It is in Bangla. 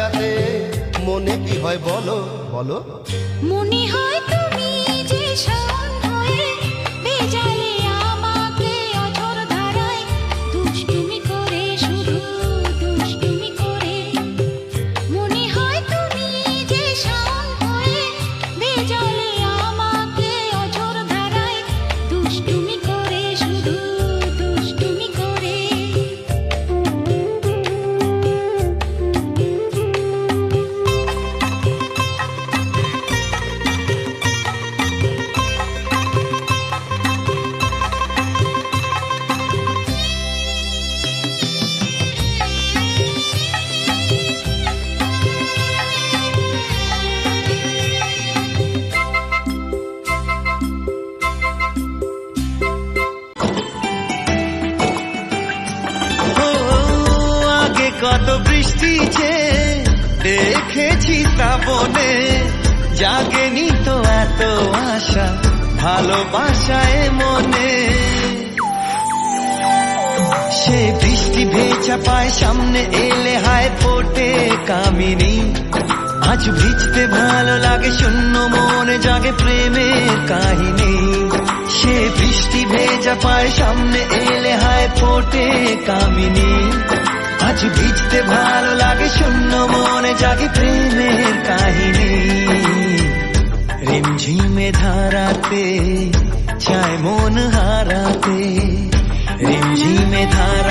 ছায়াতে মনে কি হয় বলো বলো? মনে হয় তুমি যে শাওন হয়ে ভেজালে আমাকে অঝোর ধারায়, দুষ্টুমি করে শুধু দুষ্টুমি করে। মনে হয় তুমি যে শাওন হয়ে ভেজালে আমাকে অঝোর ধারায়, দুষ্টুমি করে শুধু দুষ্টুমি করে। কত বৃষ্টি যে দেখেছি শ্রাবণে, জাগেনি তো এত আশা ভালোবাসায় মনে। সে বৃষ্টি ভেজা পায় সামনে এলে হায় ফোটে কামিনী। আজ ভিজতে ভালো লাগে শূন্য মনে জাগে প্রেমের কাহিনী। সে বৃষ্টি ভেজা পায় সামনে এলে হায় ফোটে কামিনী। আজ ভিজতে ভালো লাগে শূন্য মনে জাগে প্রেমের কাহিনী। রিমঝিমে ধারাতে চায় মন হারাতে, রিমঝিমে ধারা